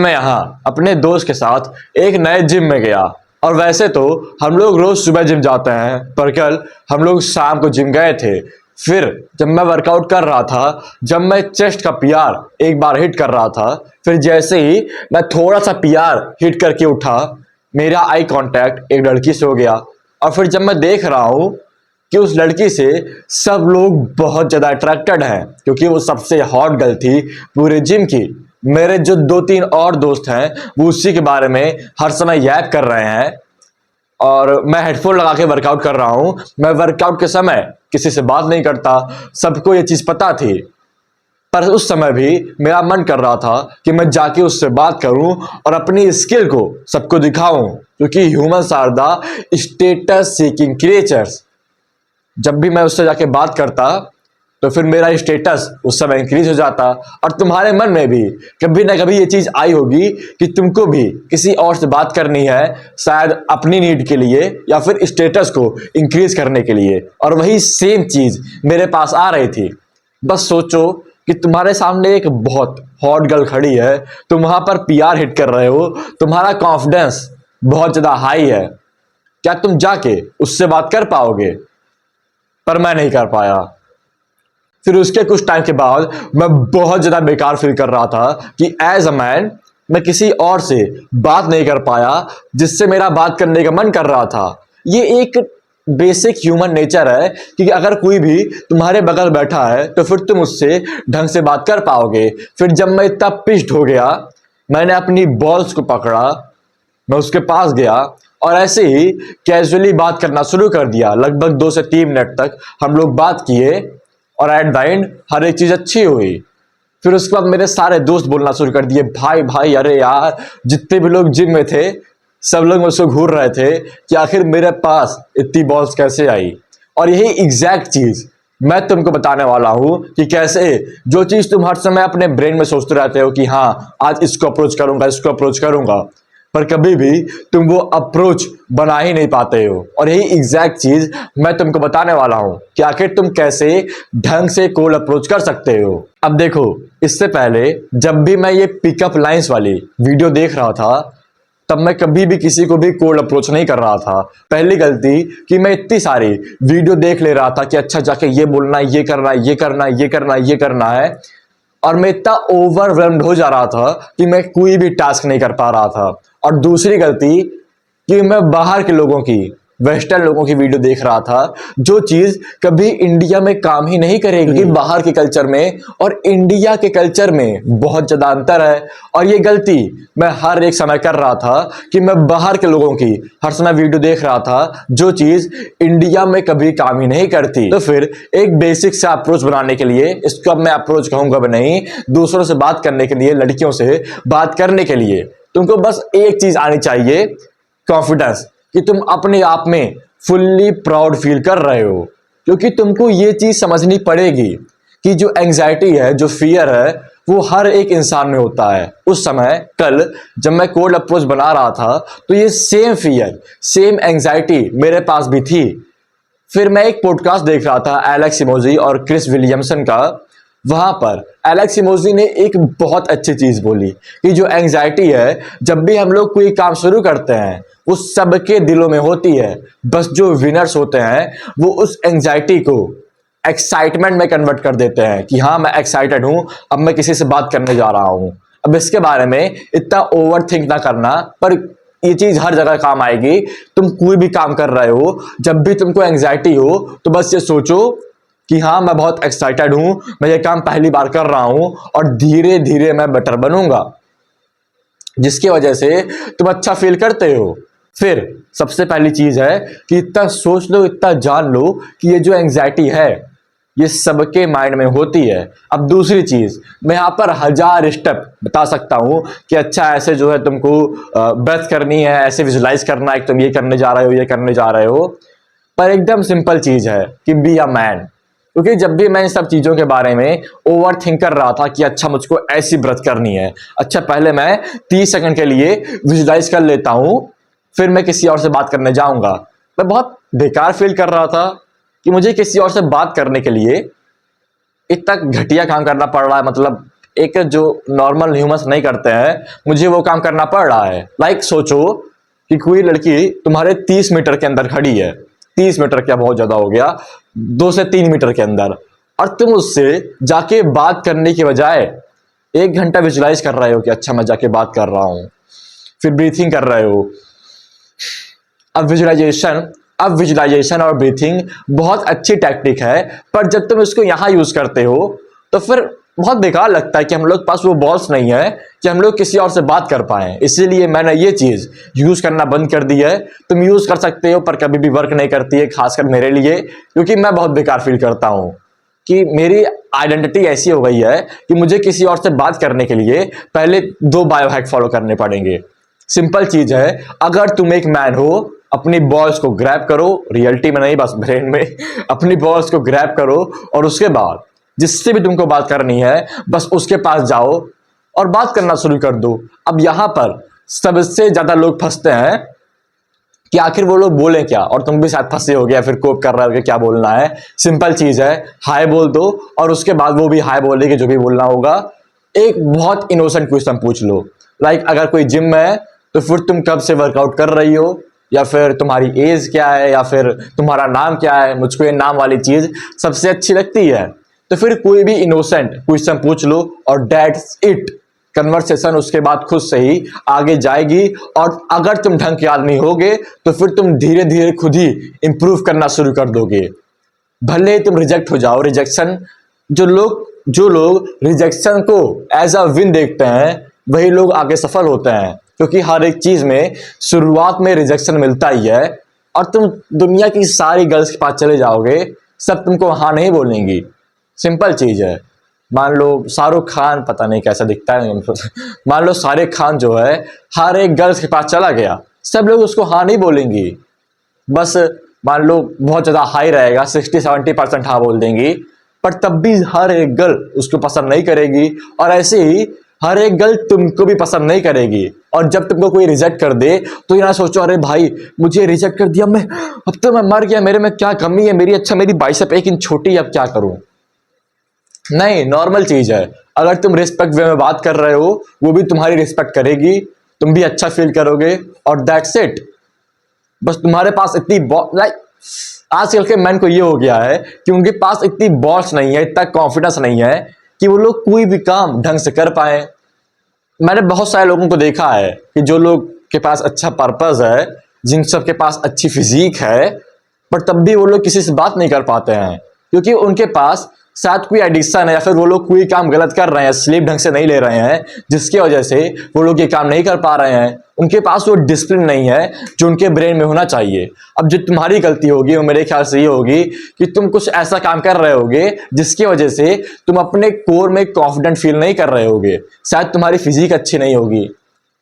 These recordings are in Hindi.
मैं यहाँ अपने दोस्त के साथ एक नए जिम में गया। और वैसे तो हम लोग रोज सुबह जिम जाते हैं, पर कल हम लोग शाम को जिम गए थे। फिर जब मैं वर्कआउट कर रहा था, जब मैं चेस्ट का पीआर एक बार हिट कर रहा था, फिर जैसे ही मैं थोड़ा सा पीआर हिट करके उठा, मेरा आई कांटेक्ट एक लड़की से हो गया। और फिर जब मैं देख रहा हूँ कि उस लड़की से सब लोग बहुत ज्यादा अट्रैक्टेड हैं, क्योंकि वो सबसे हॉट गर्ल थी पूरे जिम की। मेरे जो 2-3 और दोस्त हैं वो उसी के बारे में हर समय याद कर रहे हैं। और मैं हेडफोन लगा के वर्कआउट कर रहा हूं। मैं वर्कआउट के समय किसी से बात नहीं करता, सबको ये चीज पता थी। पर उस समय भी मेरा मन कर रहा था कि मैं जाके उससे बात करूं और अपनी स्किल को सबको दिखाऊं, क्योंकि humans are the status seeking creatures. जब भी मैं उससे जाके बात करता तो फिर मेरा स्टेटस उस समय इंक्रीज हो जाता। और तुम्हारे मन में भी कभी ना कभी ये चीज आई होगी कि तुमको भी किसी और से बात करनी है, शायद अपनी नीड के लिए या फिर स्टेटस को इंक्रीज करने के लिए, और वही सेम चीज मेरे पास आ रही थी। बस सोचो कि तुम्हारे सामने एक बहुत हॉट गर्ल खड़ी है, तुम वहां पर पीआर हिट कर रहे हो, तुम्हारा कॉन्फिडेंस बहुत ज्यादा हाई है, क्या तुम जाके उससे बात कर पाओगे? पर मैं नहीं कर पाया। फिर उसके कुछ टाइम के बाद मैं बहुत ज्यादा बेकार फील कर रहा था कि एज अ मैन मैं किसी और से बात नहीं कर पाया जिससे मेरा बात करने का मन कर रहा था। ये एक बेसिक ह्यूमन नेचर है कि अगर कोई भी तुम्हारे बगल बैठा है तो फिर तुम उससे ढंग से बात कर पाओगे। फिर जब मैं इतना पिस्ड हो गया, मैंने अपनी बॉल्स को पकड़ा, मैं उसके पास गया और ऐसे ही कैजुअली बात करना शुरू कर दिया। लगभग 2 से 3 मिनट तक हम लोग बात किए और एट द एंड हर एक चीज अच्छी हुई। फिर उसके बाद मेरे सारे दोस्त बोलना शुरू कर दिए, भाई भाई अरे यार, जितने भी लोग जिम में थे सब लोग मुझसे घूर रहे थे कि आखिर मेरे पास इतनी बॉल्स कैसे आई। और यही एग्जैक्ट चीज मैं तुमको बताने वाला हूं कि कैसे जो चीज तुम हर समय अपने ब्रेन में सोचते रहते हो कि हाँ आज इसको अप्रोच करूंगा, इसको अप्रोच करूंगा, पर कभी भी तुम वो अप्रोच बना ही नहीं पाते हो। और यही एग्जैक्ट चीज मैं तुमको बताने वाला हूं कि आखिर तुम कैसे ढंग से कोल्ड अप्रोच कर सकते हो। अब देखो, इससे पहले जब भी मैं ये पिकअप लाइंस वाली वीडियो देख रहा था तब मैं कभी भी किसी को भी कोल्ड अप्रोच नहीं कर रहा था। पहली गलती कि मैं इतनी सारी वीडियो देख ले रहा था कि अच्छा जाके ये बोलना है, ये करना है, ये करना है, ये करना है, ये करना है, और मैं इतना ओवरवेल्म्ड हो जा रहा था कि मैं कोई भी टास्क नहीं कर पा रहा था। और दूसरी गलती कि मैं बाहर के लोगों की, वेस्टर्न लोगों की वीडियो देख रहा था, जो चीज कभी इंडिया में काम ही नहीं करेगी, क्योंकि बाहर के कल्चर में और इंडिया के कल्चर में बहुत ज्यादा अंतर है। और ये गलती मैं हर एक समय कर रहा था कि मैं बाहर के लोगों की हर समय वीडियो देख रहा था, जो चीज इंडिया में कभी काम ही नहीं करती। तो फिर एक बेसिक सा अप्रोच बनाने के लिए, इसको अब मैं अप्रोच कहूंगा भी नहीं, दूसरों से बात करने के लिए, लड़कियों से बात करने के लिए तुमको बस एक चीज आनी चाहिए, कॉन्फिडेंस, कि तुम अपने आप में फुल्ली प्राउड फील कर रहे हो। क्योंकि तुमको ये चीज समझनी पड़ेगी कि जो एंजाइटी है, जो फियर है, वो हर एक इंसान में होता है। उस समय कल जब मैं कोल्ड अप्रोच बना रहा था तो ये सेम फियर, सेम एंजाइटी मेरे पास भी थी। फिर मैं एक पॉडकास्ट देख रहा था एलेक्स इमोजी और क्रिस विलियमसन का। वहां पर एलेक्स इमोजी ने एक बहुत अच्छी चीज बोली कि जो एंजाइटी है, जब भी हम लोग कोई काम शुरू करते हैं वो सबके दिलों में होती है, बस जो विनर्स होते हैं वो उस एंजाइटी को एक्साइटमेंट में कन्वर्ट कर देते हैं कि हाँ मैं एक्साइटेड हूं, अब मैं किसी से बात करने जा रहा हूं। अब इसके बारे में इतना ओवर थिंक ना करना, पर ये चीज हर जगह काम आएगी। तुम कोई भी काम कर रहे हो, जब भी तुमको एंजाइटी हो तो बस ये सोचो कि हाँ मैं बहुत एक्साइटेड हूं, मैं ये काम पहली बार कर रहा हूं और धीरे धीरे मैं बेटर बनूंगा, जिसकी वजह से तुम अच्छा फील करते हो। फिर सबसे पहली चीज है कि इतना सोच लो, इतना जान लो कि ये जो एंजाइटी है ये सबके माइंड में होती है। अब दूसरी चीज, मैं यहां पर 1000 स्टेप बता सकता हूं कि अच्छा ऐसे जो है तुमको ब्रेथ करनी है, ऐसे विजुलाइज करना है कि तुम ये करने जा रहे हो, ये करने जा रहे हो, पर एकदम सिंपल चीज है कि बी अ मैन। क्योंकि जब भी मैं इन सब चीजों के बारे में ओवर थिंक कर रहा था कि अच्छा मुझको ऐसी ब्रेथ करनी है, अच्छा पहले मैं 30 सेकंड के लिए विजुलाइज कर लेता हूं, फिर मैं किसी और से बात करने जाऊंगा, मैं बहुत बेकार फील कर रहा था कि मुझे किसी और से बात करने के लिए इतना घटिया काम करना पड़ रहा है। मतलब एक जो नॉर्मल ह्यूमंस नहीं करते हैं, मुझे वो काम करना पड़ रहा है। लाइक सोचो कि कोई लड़की तुम्हारे 30 मीटर के अंदर खड़ी है, 30 मीटर क्या बहुत ज्यादा हो गया, 2 से 3 मीटर के अंदर, और तुम उससे जाके बात करने के बजाय 1 घंटा विजुलाइज कर रहे हो कि अच्छा मैं जाके बात कर रहा हूं, फिर ब्रीथिंग कर रहे हो। अब विजुलाइजेशन और ब्रीथिंग बहुत अच्छी टेक्निक है, पर जब तुम इसको यहां यूज करते हो तो फिर बहुत बेकार लगता है कि हम लोग पास वो बॉल्स नहीं है कि हम लोग किसी और से बात कर पाए। इसीलिए मैंने ये चीज यूज करना बंद कर दी है। तुम यूज कर सकते हो पर कभी भी वर्क नहीं करती है, खासकर मेरे लिए, क्योंकि मैं बहुत बेकार फील करता हूं कि मेरी आइडेंटिटी ऐसी हो गई है कि मुझे किसी और से बात करने के लिए पहले 2 बायोहैक फॉलो करने पड़ेंगे। सिंपल चीज है, अगर तुम एक मैन हो, अपनी बॉल्स को ग्रैब करो, रियलिटी में नहीं बस ब्रेन में, अपनी बॉल्स को ग्रैब करो और उसके बाद जिससे भी तुमको बात करनी है बस उसके पास जाओ और बात करना शुरू कर दो। अब यहां पर सबसे ज्यादा लोग फंसते हैं कि आखिर वो लोग बोले क्या, और तुम भी शायद फंसे हो गया, फिर कोप कर रहे हो कि क्या बोलना है। सिंपल चीज है, हाय बोल दो और उसके बाद वो भी हाय बोलेगी जो भी बोलना होगा। एक बहुत इनोसेंट क्वेश्चन पूछ लो, लाइक अगर कोई जिम में है तो फिर तुम कब से वर्कआउट कर रही हो, या फिर तुम्हारी एज क्या है, या फिर तुम्हारा नाम क्या है। मुझको ये नाम वाली चीज सबसे अच्छी लगती है। तो फिर कोई भी इनोसेंट क्वेश्चन पूछ लो और दैट्स इट, कन्वर्सेशन उसके बाद खुद से ही आगे जाएगी। और अगर तुम ढंग के आदमी होगे तो फिर तुम धीरे धीरे खुद ही इंप्रूव करना शुरू कर दोगे, भले तुम रिजेक्ट हो जाओ। रिजेक्शन जो लोग रिजेक्शन को एज अ विन देखते हैं वही लोग आगे सफल होते हैं, क्योंकि हर एक चीज में शुरुआत में रिजेक्शन मिलता ही है। और तुम दुनिया की सारी गर्ल्स के पास चले जाओगे, सब तुमको हाँ नहीं बोलेंगी। सिंपल चीज है, मान लो शाहरुख खान, पता नहीं कैसा दिखता है मान लो शाहरुख खान जो है हर एक गर्ल्स के पास चला गया, सब लोग उसको हाँ नहीं बोलेंगी। बस मान लो बहुत ज्यादा हाई रहेगा, 60-70% हाँ बोल देंगी, पर तब भी हर एक गर्ल उसको पसंद नहीं करेगी। और ऐसे ही हर एक गर्ल तुमको भी पसंद नहीं करेगी। और जब तुमको कोई रिजेक्ट कर दे तो यहाँ सोचो, अरे भाई मुझे रिजेक्ट कर दिया, मैं अब तो मैं मर गया, मेरे में क्या कमी है, मेरी बाइसेप 1 इंच छोटी है, अब क्या करूं। नहीं, नॉर्मल चीज है। अगर तुम रिस्पेक्ट वे में बात कर रहे हो, वो भी तुम्हारी रिस्पेक्ट करेगी, तुम भी अच्छा फील करोगे, और दैट्स इट। बस तुम्हारे पास इतनी लाइक आजकल के मैन को ये हो गया है कि उनके पास इतनी बॉल्स नहीं है, इतना कॉन्फिडेंस नहीं है कि वो लोग कोई भी काम ढंग से कर पाए। मैंने बहुत सारे लोगों को देखा है कि जो लोग के पास अच्छा पर्पस है, जिन सब के पास अच्छी फिजिक है, पर तब भी वो लोग किसी से बात नहीं कर पाते हैं, क्योंकि उनके पास शायद कोई एडिक्शन है, या फिर वो लोग कोई काम गलत कर रहे हैं, स्लीप ढंग से नहीं ले रहे हैं, जिसकी वजह से वो लोग ये काम नहीं कर पा रहे हैं। उनके पास वो डिसिप्लिन नहीं है जो उनके ब्रेन में होना चाहिए। अब जो तुम्हारी गलती होगी वो मेरे ख्याल से ये होगी कि तुम कुछ ऐसा काम कर रहे होगे जिसकी वजह से तुम अपने कोर में कॉन्फिडेंट फील नहीं कर रहे होगे। शायद तुम्हारी फिजिक अच्छी नहीं होगी,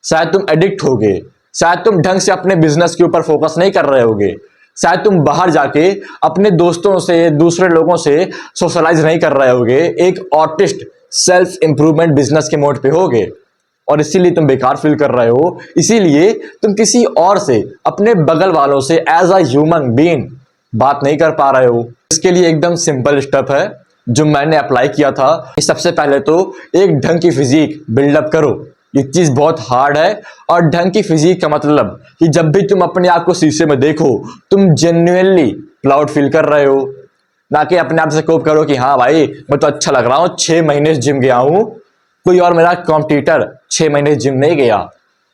शायद तुम एडिक्ट होगे, शायद तुम ढंग से अपने बिजनेस के ऊपर फोकस नहीं कर रहे होगे, शायद तुम बाहर जाके अपने दोस्तों से, दूसरे लोगों से सोशलाइज नहीं कर रहे होगे, एक आर्टिस्ट सेल्फ इंप्रूवमेंट बिजनेस के मोड पे होगे, और इसीलिए तुम बेकार फील कर रहे हो। इसीलिए तुम किसी और से, अपने बगल वालों से एज अ ह्यूमन बीइंग बात नहीं कर पा रहे हो। इसके लिए एकदम सिंपल स्टेप है जो मैंने अप्लाई किया था। सबसे पहले तो एक ढंग की फिजिक बिल्डअप करो। ये चीज बहुत हार्ड है, और ढंग की फिजिक का मतलब कि जब भी तुम अपने आप को शीशे में देखो, तुम जेन्युइनली प्राउड फील कर रहे हो, ना कि अपने आप से कोप करो कि हाँ भाई मैं तो अच्छा लग रहा हूँ, 6 महीने जिम गया हूँ, कोई और मेरा कॉम्पिटिटर 6 महीने जिम नहीं गया।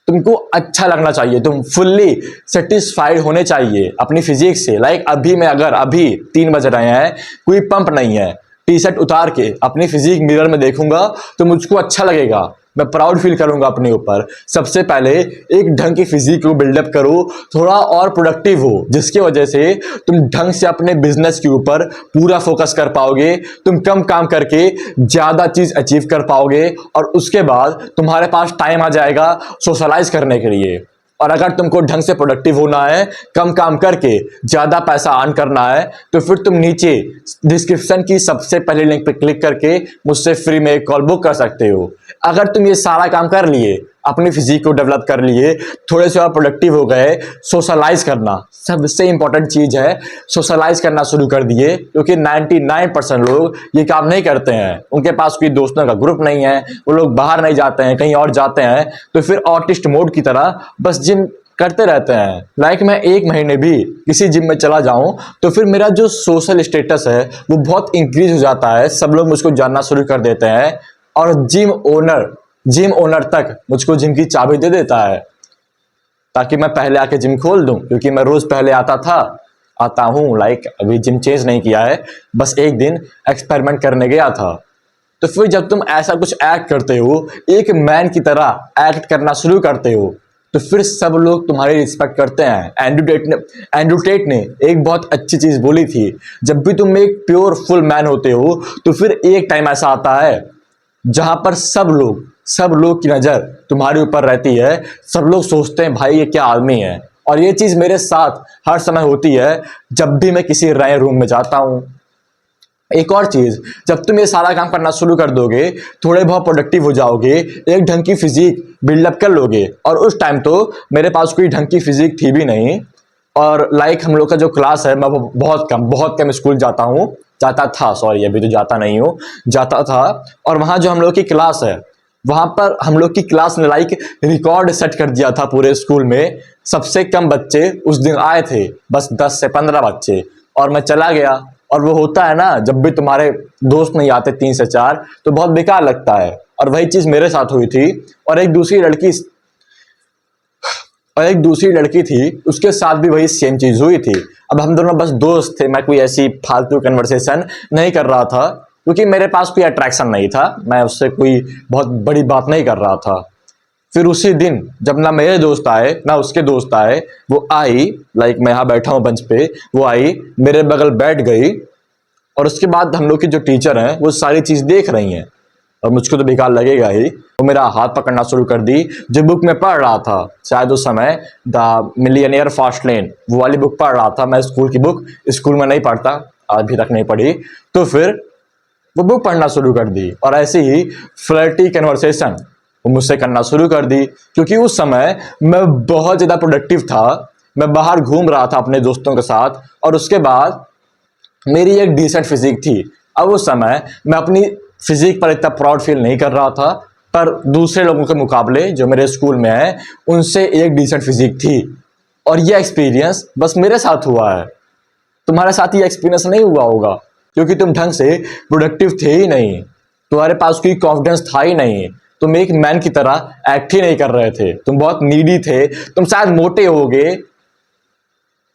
तुमको अच्छा लगना चाहिए, तुम फुल्ली सेटिस्फाइड होने चाहिए अपनी फिजिक से। लाइक अभी 3 बज रहे हैं, कोई पंप नहीं है, टी शर्ट उतार के अपनी फिजिक मिरर में देखूंगा तो मुझको अच्छा लगेगा, मैं प्राउड फील करूंगा अपने ऊपर। सबसे पहले एक ढंग की फिजिक को बिल्डअप करो, थोड़ा और प्रोडक्टिव हो, जिसकी वजह से तुम ढंग से अपने बिजनेस के ऊपर पूरा फोकस कर पाओगे, तुम कम काम करके ज्यादा चीज अचीव कर पाओगे, और उसके बाद तुम्हारे पास टाइम आ जाएगा सोशलाइज करने के लिए। और अगर तुमको ढंग से प्रोडक्टिव होना है, कम काम करके ज्यादा पैसा अर्न करना है, तो फिर तुम नीचे डिस्क्रिप्शन की सबसे पहले लिंक पे क्लिक करके मुझसे फ्री में एक कॉल बुक कर सकते हो। अगर तुम ये सारा काम कर लिए, अपनी फिजिक को डेवलप कर लिए, थोड़े से और प्रोडक्टिव हो गए, सोशलाइज करना सबसे इंपॉर्टेंट चीज है। सोशलाइज करना शुरू कर दिए, क्योंकि 99% लोग ये काम नहीं करते हैं। उनके पास कोई दोस्तों का ग्रुप नहीं है, वो लोग बाहर नहीं जाते हैं, कहीं और जाते हैं, तो फिर ऑटिस्ट मोड की तरह बस जिम करते रहते हैं। लाइक मैं 1 महीने भी किसी जिम में चला जाऊं तो फिर मेरा जो सोशल स्टेटस है वो बहुत इंक्रीज हो जाता है, सब लोग मुझको जानना शुरू कर देते हैं, और जिम ओनर तक मुझको जिम की चाबी दे देता है, ताकि मैं पहले आके जिम खोल दूं, क्योंकि मैं रोज पहले आता हूं। लाइक अभी जिम चेंज नहीं किया है, बस एक दिन एक्सपेरिमेंट करने गया था। तो फिर जब तुम ऐसा कुछ एक्ट करते हो, एक मैन की तरह एक्ट करना शुरू करते हो, तो फिर सब लोग तुम्हारी रिस्पेक्ट करते हैं। एंड्रू टेट ने एक बहुत अच्छी चीज बोली थी, जब भी तुम एक प्योर फुल मैन होते हो तो फिर एक टाइम ऐसा आता है जहां पर सब लोग की नजर तुम्हारे ऊपर रहती है। सब लोग सोचते हैं भाई ये क्या आदमी है। और ये चीज मेरे साथ हर समय होती है जब भी मैं किसी नए रूम में जाता हूं। एक और चीज, जब तुम ये सारा काम करना शुरू कर दोगे, थोड़े बहुत प्रोडक्टिव हो जाओगे, एक ढंग की फिजिक बिल्डअप कर लोगे। और उस टाइम तो मेरे पास कोई ढंग की फिजिक थी भी नहीं, और लाइक हम लोग का जो क्लास है, मैं वो बहुत कम स्कूल जाता था, सॉरी अभी तो जाता नहीं हूँ, जाता था। और वहाँ जो हम लोग की क्लास है, वहाँ पर हम लोग की क्लास ने लाइक रिकॉर्ड सेट कर दिया था पूरे स्कूल में। सबसे कम बच्चे उस दिन आए थे, बस 10 से 15 बच्चे, और मैं चला गया। और वो होता है ना, जब भी तुम्हारे दोस्त नहीं आते 3 से 4, तो बहुत बेकार लगता है। और वही चीज मेरे साथ हुई थी। और एक दूसरी लड़की थी, उसके साथ भी वही सेम चीज हुई थी। अब हम दोनों बस दोस्त थे, मैं कोई ऐसी फालतू कन्वर्सेशन नहीं कर रहा था, क्योंकि मेरे पास कोई अट्रैक्शन नहीं था, मैं उससे कोई बहुत बड़ी बात नहीं कर रहा था। फिर उसी दिन जब ना मेरे दोस्त आए ना उसके दोस्त आए, वो आई, लाइक मैं यहाँ बैठा हूँ बेंच पे, वो आई मेरे बगल बैठ गई, और उसके बाद हम लोग की जो टीचर हैं वो सारी चीज देख रही हैं, और मुझको तो बेकार लगेगा ही। वो मेरा हाथ पकड़ना शुरू कर दी, जो बुक मैं पढ़ रहा था, शायद उस समय द मिलियनियर फास्ट लेन, वो वाली बुक पढ़ रहा था मैं। स्कूल की बुक स्कूल में नहीं पढ़ता, आज भी तक नहीं पढ़ी। तो फिर वो बुक पढ़ना शुरू कर दी, और ऐसे ही फ्लर्टी कन्वर्सेशन वो मुझसे करना शुरू कर दी। क्योंकि उस समय मैं बहुत ज़्यादा प्रोडक्टिव था, मैं बाहर घूम रहा था अपने दोस्तों के साथ, और उसके बाद मेरी एक डिसेंट फिजिक थी। अब उस समय मैं अपनी फिजिक पर इतना प्राउड फील नहीं कर रहा था, पर दूसरे लोगों के मुकाबले जो मेरे स्कूल में है, उनसे एक डिसेंट फिजिक थी। और ये एक्सपीरियंस बस मेरे साथ हुआ है, तुम्हारे साथ ये एक्सपीरियंस नहीं हुआ होगा, क्योंकि तुम ढंग से प्रोडक्टिव थे ही नहीं, तुम्हारे पास कोई कॉन्फिडेंस था ही नहीं, तुम एक मैन की तरह एक्ट ही नहीं कर रहे थे, तुम बहुत नीडी थे, तुम शायद मोटे होगे,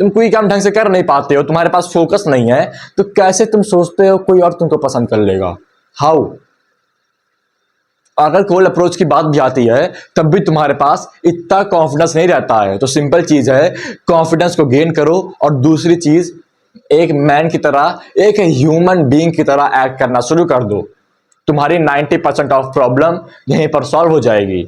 तुम कोई काम ढंग से कर नहीं पाते हो, तुम्हारे पास फोकस नहीं है, तो कैसे तुम सोचते हो कोई और तुमको पसंद कर लेगा? हाउ? अगर कोल्ड अप्रोच की बात भी आती है, तब भी तुम्हारे पास इतना कॉन्फिडेंस नहीं रहता है। तो सिंपल चीज है, कॉन्फिडेंस को गेन करो, और दूसरी चीज, एक मैन की तरह, एक ह्यूमन बीइंग की तरह एक्ट करना शुरू कर दो। तुम्हारी 90% ऑफ प्रॉब्लम यहीं पर सॉल्व हो जाएगी।